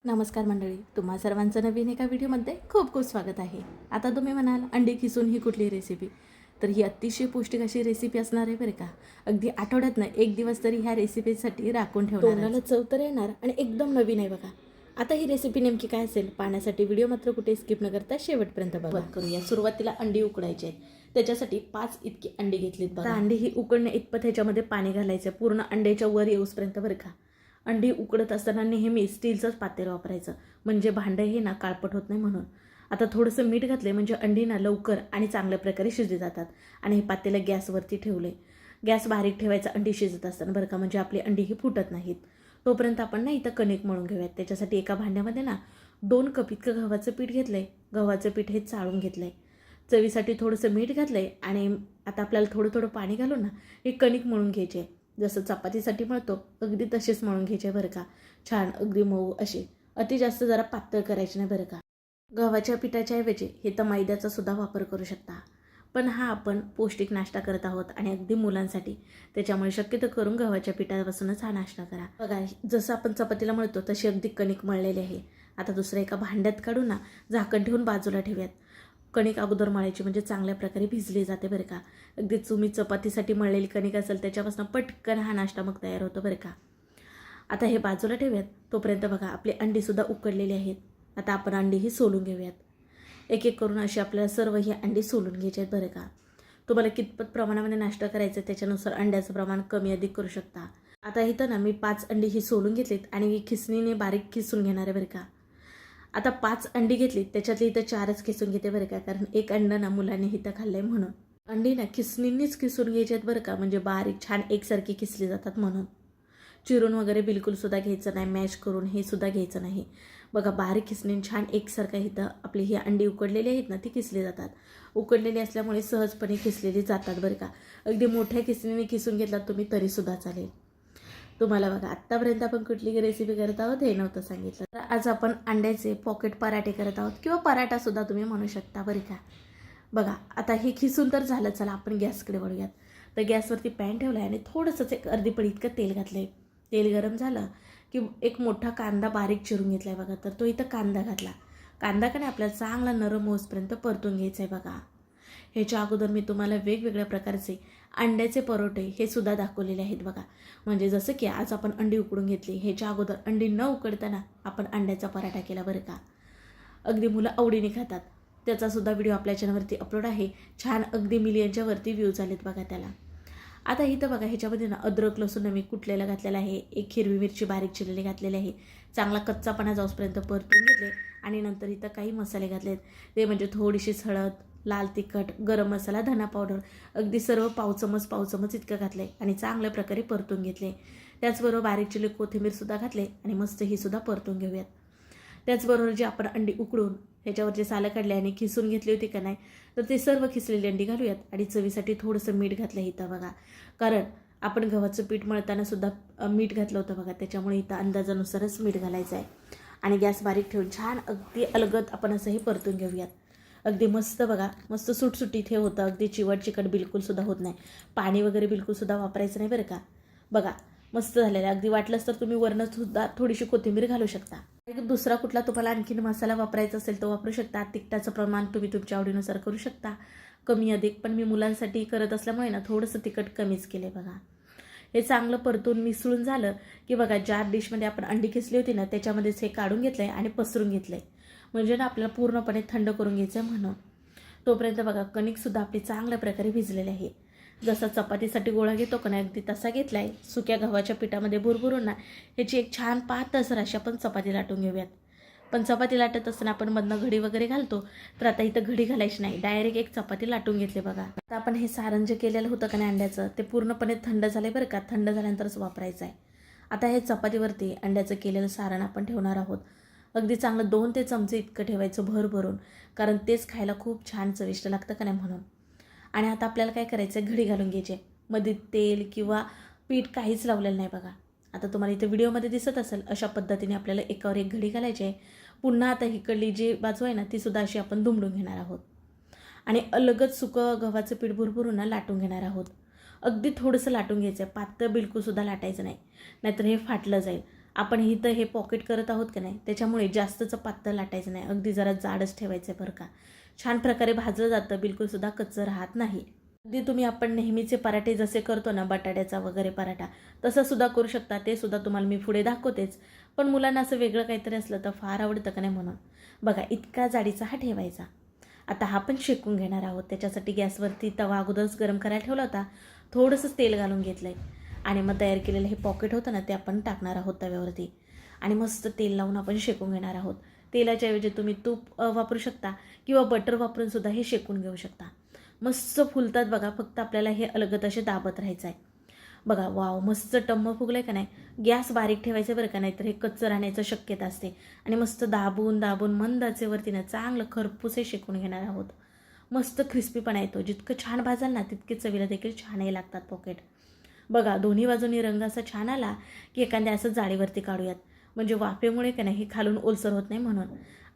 नमस्कार मंडळी, तुम्हा सर्वांचं नवीन एका व्हिडिओमध्ये खूप खूप स्वागत आहे. आता तुम्ही म्हणाल अंडी खिसून ही कुठली रेसिपी, तर ही अतिशय पौष्टिक अशी रेसिपी असणार आहे बरं का. अगदी आठवड्यातनं एक दिवस तरी ह्या रेसिपीसाठी राखून ठेवणार. तोंडाला चव तर येणार आणि एकदम नवीन आहे बघा. आता ही रेसिपी नेमकी काय असेल पाहण्यासाठी व्हिडिओ मात्र कुठे स्किप न करता शेवटपर्यंत बघा. करूया. सुरुवातीला अंडी उकडायचे आहेत. त्याच्यासाठी 5 इतकी अंडी घेतलीत बघा. अंडी ही उकडण्या इतपत ह्याच्यामध्ये पाणी घालायचं पूर्ण अंड्याच्या वर येऊसपर्यंत बरं का. अंडी उकडत असताना नेहमी स्टीलचंच पातेलं वापरायचं, म्हणजे भांडं हे ना काळपट होत नाही म्हणून. आता थोडंसं मीठ घातले म्हणजे अंडी ना लवकर आणि चांगल्या प्रकारे शिजली जातात. आणि हे पातेलं गॅसवरती ठेवले. गॅस बारीक ठेवायचा अंडी शिजत असताना बरं का, म्हणजे आपली अंडी ही फुटत नाहीत. तोपर्यंत आपण ना इथं कणिक मळून घेऊयात. त्याच्यासाठी एका भांड्यामध्ये ना 2 कप इतकं गव्हाचं पीठ घेतलंय. गव्हाचं पीठ हे चाळून घेतलंय. चवीसाठी थोडंसं मीठ घातलंय आणि आता आपल्याला थोडं थोडं पाणी घालून ना हे कणिक मळून घ्यायचे. जसं चपातीसाठी मळतो अगदी तसेच मळून घ्यायचे बरं का. छान अगदी मऊ असे, अति जास्त जरा पातळ करायचे नाही बरं का. गव्हाच्या पिठाच्या ऐवजी हे तर मैद्याचा सुद्धा वापर करू शकता, पण हा आपण पौष्टिक नाश्ता करत आहोत आणि अगदी मुलांसाठी, त्याच्यामुळे शक्यतो करून गव्हाच्या पिठापासूनच हा नाश्ता करा. बघा, जसं आपण चपातीला मळतो तशी अगदी कणिक मळलेली आहे. आता दुसऱ्या एका भांड्यात काढून ना झाकण ठेवून बाजूला ठेवूयात. कणिक अगोदर मळायची म्हणजे चांगल्या प्रकारे भिजली जाते बरं का. अगदी तुम्ही चपातीसाठी मळलेली कणिक असेल त्याच्यापासून पटकन हा नाश्ता मग तयार होतो बरं का. आता हे बाजूला ठेवूयात. तोपर्यंत बघा आपली अंडीसुद्धा उकडलेली आहेत. आता आपण अंडी ही सोलून घेऊयात. एक एक करून अशी आपल्याला सर्व ही अंडी सोलून घ्यायची आहेत बरं का. तुम्हाला कितपत प्रमाणामध्ये नाश्ता करायचा त्याच्यानुसार अंड्याचं प्रमाण कमी अधिक करू शकता. आता इथं ना मी 5 अंडी ही सोलून घेतलीत आणि खिसणीने बारीक खिसून घेणार आहे बरं का. आता 5 अंडी घेतली त्याच्यातली इथं 4च खिसून घेते बरं का, कारण एक अंडं ना मुलांनी इथं खाल्लंय म्हणून. अंडी ना खिसणींनीच खिसून घ्यायची आहेत बरं का, म्हणजे बारीक छान एकसारखी खिसली जातात म्हणून. चिरून वगैरे बिलकुलसुद्धा घ्यायचं नाही, मॅश करून हे सुद्धा घ्यायचं नाही. बघा बारीक खिसणीन छान एकसारखं इथं आपली ही अंडी उकडलेली आहेत ना ती खिसली जातात. उकडलेली असल्यामुळे सहजपणे खिसलेली जातात बरं का. अगदी मोठ्या खिसणीने खिसून घेतलात तुम्ही तरीसुद्धा चालेल. तुम्हाला बघा आत्तापर्यंत आपण कुठली रेसिपी करत आहोत हे नव्हतं सांगितलं. तर आज आपण अंड्याचे पॉकेट पराठे करत आहोत, किंवा पराठासुद्धा तुम्ही म्हणू शकता बरं का. बघा आता हे खिसून तर झालं, चला आपण गॅसकडे वळूयात. तर गॅसवरती पॅन ठेवला आहे आणि थोडंसंच एक अर्धी पळी इतकं तेल घातलं आहे. तेल गरम झालं की एक मोठा कांदा बारीक चिरून घेतला आहे बघा. तर तो इथं कांदा घातला. कांदा का नाही आपल्याला चांगला नरम होईपर्यंत परतून घ्यायचा आहे बघा. ह्याच्या अगोदर मी तुम्हाला वेगवेगळ्या प्रकारचे अंड्याचे परोठे हे सुद्धा दाखवलेले आहेत बघा. म्हणजे जसं की आज आपण अंडी उकडून घेतली, ह्याच्या अगोदर अंडी न उकडताना आपण अंड्याचा पराठा केला बरं का. अगदी मुलं आवडीने खातात. त्याचासुद्धा व्हिडिओ आपल्या चॅनलवरती अपलोड आहे. छान अगदी मिलियनच्या वरती व्ह्यूज आलेत बघा त्याला. आता इथं बघा ह्याच्यामध्ये ना अद्रक लसूण मी कुटलेला घातलेला आहे. एक हिरवी मिरची बारीक चिरलेली घातलेली आहे. चांगला कच्चापणा जाऊसपर्यंत परतून घेतले आणि नंतर इथं काही मसाले घातलेत. ते म्हणजे थोडीशी हळद, लाल तिखट, गरम मसाला, धना पावडर, अगदी सर्व पाव चमच इतकं घातले आणि चांगल्या प्रकारे परतून घेतले. त्याचबरोबर बारीक चिरलेली कोथिंबीरसुद्धा घातले आणि मस्त ही सुद्धा परतून घेऊयात. त्याचबरोबर जे आपण अंडी उकडून ह्याच्यावर जे सालं काढले आणि खिसून घेतली होती का नाही, तर ते सर्व खिसलेली अंडी घालूयात. आणि चवीसाठी थोडंसं मीठ घातलं इथं बघा, कारण आपण गव्हाचं पीठ मळताना सुद्धा मीठ घातलं होतं बघा, त्याच्यामुळे इथं अंदाजानुसारच मीठ घालायचं आहे. आणि गॅस बारीक ठेवून छान अगदी अलगद आपण असंही परतून घेऊयात. अगदी मस्त बघा, मस्त सुटसुटीत हे होतं. अगदी चिकट बिलकुलसुद्धा होत नाही. पाणी वगैरे बिलकुलसुद्धा वापरायचं नाही बरं का. बघा मस्त झालेलं. अगदी वाटलंच तर तुम्ही वरणसुद्धा थोडीशी कोथिंबीर घालू शकता. दुसरा कुठला तुम्हाला आणखीन मसाला वापरायचा असेल तो वापरू शकता. तिखटाचं प्रमाण तुम्ही तुमच्या आवडीनुसार करू शकता, कमी अधिक. पण मी मुलांसाठी करत असल्यामुळे ना थोडंसं तिखट कमीच केले बघा. हे चांगलं परतून मिसळून झालं की बघा, ज्या डिशमध्ये आपण अंडी खिसली होती ना त्याच्यामध्येच हे काढून घेतलं आहे आणि पसरून घेतलं आहे, म्हणजे ना आपल्याला पूर्णपणे थंड करून घ्यायचं आहे म्हणून. तोपर्यंत बघा कणिकसुद्धा आपली चांगल्या प्रकारे भिजलेली आहे. जसा चपातीसाठी गोळा घेतो का नाही अगदी तसा घेतला आहे. सुक्या गव्हाच्या पिठामध्ये भुरभुरून ना ह्याची एक छान पातळ अशी आपण चपाती लाटून घेऊयात. पण चपाती लाटत असताना आपण मधनं घडी वगैरे घालतो, तर आता इथं घडी घालायची नाही, डायरेक्ट एक चपाती लाटून घेतली बघा. आता आपण हे सारण जे केलेलं होतं का नाही अंड्याचं, ते पूर्णपणे थंड झाले बरं का. थंड झाल्यानंतरच वापरायचं आहे. आता हे चपातीवरती अंड्याचं केलेलं सारण आपण ठेवणार आहोत. अगदी चांगलं 2 ते चमचे इतकं ठेवायचं भरभरून, कारण तेच खायला खूप छान चविष्ट लागतं का नाही म्हणून. आणि आता आपल्याला काय करायचं आहे, घडी घालून घ्यायचे. मध्ये तेल किंवा पीठ काहीच लावलेलं नाही बघा. आता तुम्हाला इथं व्हिडिओमध्ये दिसत असेल अशा पद्धतीने आपल्याला एकावर एक घडी घालायची आहे. पुन्हा आता इकडली जी बाजू आहे ना तीसुद्धा अशी आपण दुमडून घेणार आहोत. आणि अलगद सुकं गव्हाचं पीठ भरभरून लाटून घेणार आहोत. अगदी थोडंसं लाटून घ्यायचं आहे, पातळ बिलकुलसुद्धा लाटायचं नाही, नाहीतर हे फाटलं जाईल. आपण इथं हे पॉकेट करत आहोत का नाही, त्याच्यामुळे जास्तचं पातळ लाटायचं नाही, अगदी जरा जाडच ठेवायचं आहे बरं का. छान प्रकारे भाजलं जातं, बिलकुलसुद्धा कच्चं राहत नाही. अगदी तुम्ही आपण नेहमीचे पराठे जसे करतो ना, बटाट्याचा वगैरे पराठा, तसं सुद्धा करू शकता. ते सुद्धा तुम्हाला मी पुढे दाखवतेच. पण मुलांना असं वेगळं काहीतरी असलं तर फार आवडतं का नाही, म्हणून बघा इतका जाडीचा हा ठेवायचा. आता हा पण शेकून घेणार आहोत. त्याच्यासाठी गॅसवरती तवा अगोदरच गरम करायला ठेवला होता. थोडंसं तेल घालून घेतलं आहे आणि मग तयार केलेलं हे पॉकेट होतं ना, ते आपण टाकणार आहोत तव्यावरती आणि मस्त तेल लावून आपण शेकून घेणार आहोत. तेलाच्या ऐवजी तुम्ही तूप वापरू शकता किंवा बटर वापरून सुद्धा हे शेकून घेऊ शकता. मस्त फुलतात बघा. फक्त आपल्याला हे अलगद असे दाबत राहायचं आहे. बघा वाव, मस्त टम्म फुगलं आहे का नाही. गॅस बारीक ठेवायचं बरं का, नाहीतर हे कच्चं राहण्याचं शक्यता असते. आणि मस्त दाबून दाबून मंद आचेवरती चांगलं खरपूस हे शेकून घेणार आहोत. मस्त क्रिस्पीपणा येतो. जितकं छान भाजाल ना, तितके चवीला देखील छानही लागतात पॉकेट. बघा दोन्ही बाजूनी रंग असा छान आला की एखाद्या असं जाळीवरती काढूयात, म्हणजे वाफेमुळे का नाही हे खालून ओलसर होत नाही म्हणून.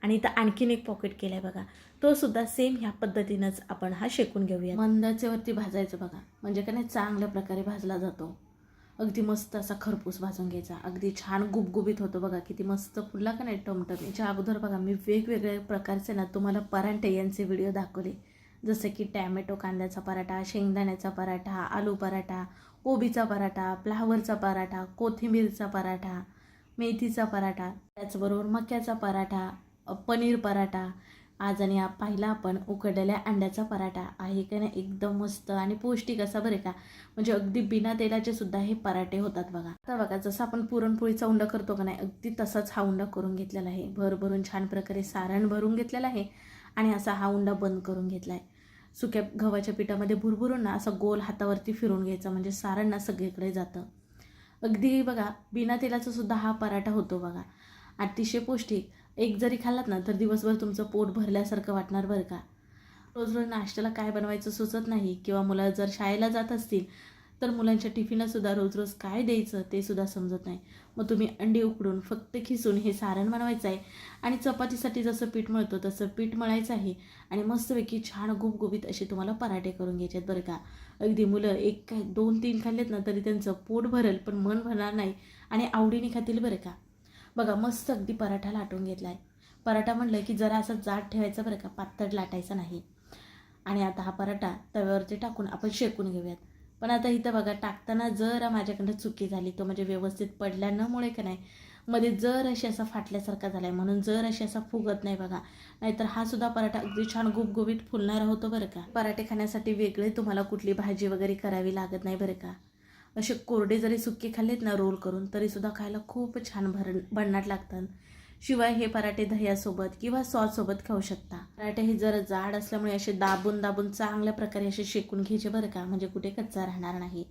आणि इथं आणखीन एक पॉकेट केलं आहे बघा, तो सुद्धा सेम ह्या पद्धतीनंच आपण हा शेकून घेऊया. मंदाचेवरती भाजायचं बघा, म्हणजे का नाही चांगल्या प्रकारे भाजला जातो. अगदी मस्त असा खरपूस भाजून घ्यायचा. अगदी छान गुबगुबीत होतो बघा, किती मस्त फुलला का नाही टमटम. याच्या अगोदर बघा मी वेगवेगळ्या प्रकारचे ना तुम्हाला पराठे यांचे व्हिडिओ दाखवले, जसे की टॅमॅटो कांद्याचा पराठा, शेंगदाण्याचा पराठा, आलू पराठा, कोबीचा पराठा, फ्लावरचा पराठा, कोथिंबीरचा पराठा, मेथीचा पराठा, त्याचबरोबर मक्याचा पराठा, पनीर पराठा. आज आणि पाहिला आपण उकडलेल्या अंड्याचा पराठा आहे का नाही, एकदम मस्त आणि पौष्टिक असा बरे का. म्हणजे अगदी बिना तेलाचे सुद्धा हे पराठे होतात बघा. तर बघा जसं आपण पुरणपोळीचा उंडा करतो का नाही, अगदी तसाच हा उंडा करून घेतलेला आहे. भरभरून छान प्रकारे सारण भरून घेतलेला आहे आणि असा हा उंडा बंद करून घेतला आहे. सुक्या गव्हाच्या पिठामध्ये भुरभुरून ना असा गोल हातावरती फिरून घ्यायचा, म्हणजे सारण ना सगळीकडे जातं. अगदी बघा बिना तेलाचा सुद्धा हा पराठा होतो बघा. अतिशय पौष्टिक. एक जरी खाल्लात ना तर दिवसभर तुमचं पोट भरल्यासारखं वाटणार बरं का. रोज रोज नाश्त्याला काय बनवायचं सुचत नाही, किंवा मुलं जर शाळेला जात असतील तर मुलांच्या टिफिनला सुद्धा रोज रोज काय द्यायचं ते सुद्धा समजत नाही. मग तुम्ही अंडी उकडून फक्त खिसून हे सारण बनवायचं आहे आणि चपातीसाठी जसं पीठ मळतो तसं पीठ मळायचं आहे आणि मस्तपैकी छान गुबगुबीत असे तुम्हाला पराठे करून घ्यायचे आहेत बरं का. अगदी मुलं एक काय 2-3 खाल्लेत ना तरी त्यांचं पोट भरेल, पण मन भरणार नाही आणि आवडीने खातील बरं का. बघा मस्त अगदी पराठा लाटून घेतला आहे. पराठा म्हटलं की जरा असं जाड ठेवायचं बरं का, पातळ लाटायचं नाही. आणि आता हा पराठा तव्यावरती टाकून आपण शेकून घेऊयात. पण आता इथं बघा टाकताना जरा माझ्याकडनं चुकी झाली, तो म्हणजे व्यवस्थित पडल्यामुळे का नाही मध्ये जर अशी असा फाटल्यासारखा झाला आहे, म्हणून जर अशी असा फुगत नाही बघा. नाहीतर हा सुद्धा पराठा अगदी छान गुबगुबीत फुलणारा होतो बरं का. पराठे खाण्यासाठी वेगळे तुम्हाला कुठली भाजी वगैरे करावी लागत नाही बरं का. असे कोरडे जरी सुके खाल्लेत ना रोल करून तरीसुद्धा खायला खूप छान भन्नाट लागतात. शिवाय हे पराठे दह्यासोबत किंवा सॉससोबत खाऊ शकता. पराठे हे जरा जाड असल्यामुळे असे दाबून दाबून चांगल्या प्रकारे असे शेकून घ्यायचे बरं का, म्हणजे कुठे कच्चा राहणार नाही.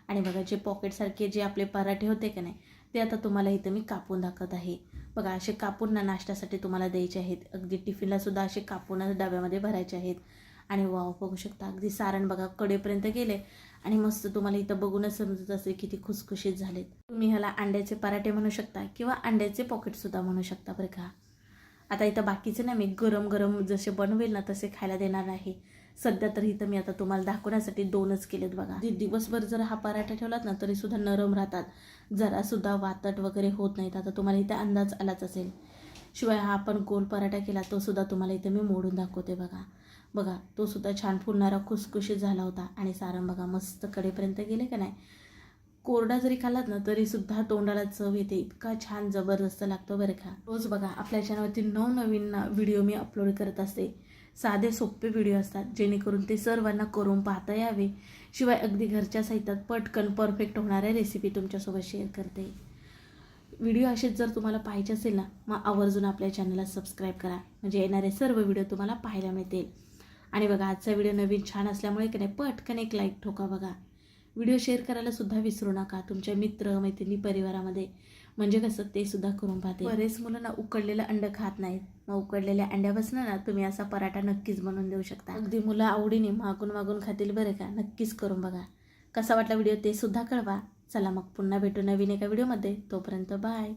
आणि बघा जे पॉकेटसारखे जे आपले पराठे होते का नाही, ते आता तुम्हाला इथं मी कापून दाखवत आहे. बघा असे कापून ना नाश्त्यासाठी तुम्हाला द्यायचे आहेत. अगदी टिफिनला सुद्धा असे कापून डब्यामध्ये भरायचे आहेत. आणि वाव बघू शकता अगदी सारण बघा कडेपर्यंत गेले आणि मस्त तुम्हाला इथं बघूनच समजत असेल किती खुसखुशीत झालेत. तुम्ही ह्याला अंड्याचे पराठे म्हणू शकता किंवा अंड्याचे पॉकेटसुद्धा म्हणू शकता बरं का. आता इथं बाकीचे ना मी गरम गरम जसे बनवेल ना तसे खायला देणार नाही. सध्या तर इथं मी आता तुम्हाला दाखवण्यासाठी 2च केलेत बघा. दिवसभर जर हा पराठा ठेवलात ना तरीसुद्धा नरम राहतात, जरासुद्धा वातट वगैरे होत नाहीत. आता तुम्हाला इथे अंदाज आलाच असेल. शिवाय हा आपण गोल पराठा केला तो सुद्धा तुम्हाला इथे मी मोडून दाखवते बघा. बघा तो सुद्धा छान फुलणारा खुसखुशीत झाला होता आणि सारण बघा मस्त कडेपर्यंत गेले का नाही. कोरडा जरी खाल्लात ना तरी सुद्धा तोंडाला चव येते, इतका छान जबरदस्त लागतो बरं का. रोज बघा आपल्या चॅनलवरती नवनवीन व्हिडिओ मी अपलोड करत असते. साधे सोपे व्हिडिओ असतात जेणेकरून ते सर्वांना करून पाहता यावे. शिवाय अगदी घरच्या साहित्यात पटकन परफेक्ट होणाऱ्या रेसिपी तुमच्यासोबत शेअर करते. व्हिडिओ असेच जर तुम्हाला पाहिजे असेल ना मग आवर्जून आपल्या चॅनलला सबस्क्राईब करा, म्हणजे येणारे सर्व व्हिडिओ तुम्हाला पाहायला मिळतील. आणि बघा आजचा व्हिडिओ नवीन छान असल्यामुळे की नाही पटकन एक लाईक ठोका बघा. व्हिडिओ शेअर करायला सुद्धा विसरू नका तुमच्या मित्र मैत्रिणी परिवारामध्ये, म्हणजे कसं ते सुद्धा करून पाहते. बरेच मुलं ना उकडलेलं अंड खात नाहीत, मग उकडलेल्या अंड्यापासून ना तुम्ही असा पराठा नक्कीच बनवून देऊ शकता. अगदी मुलं आवडीने मागून मागून खातील बरं का. नक्कीच करून बघा. कसा वाटला व्हिडिओ ते सुद्धा कळवा. चला मग पुन्हा भेटू नवीन एका व्हिडिओमध्ये. तोपर्यंत बाय.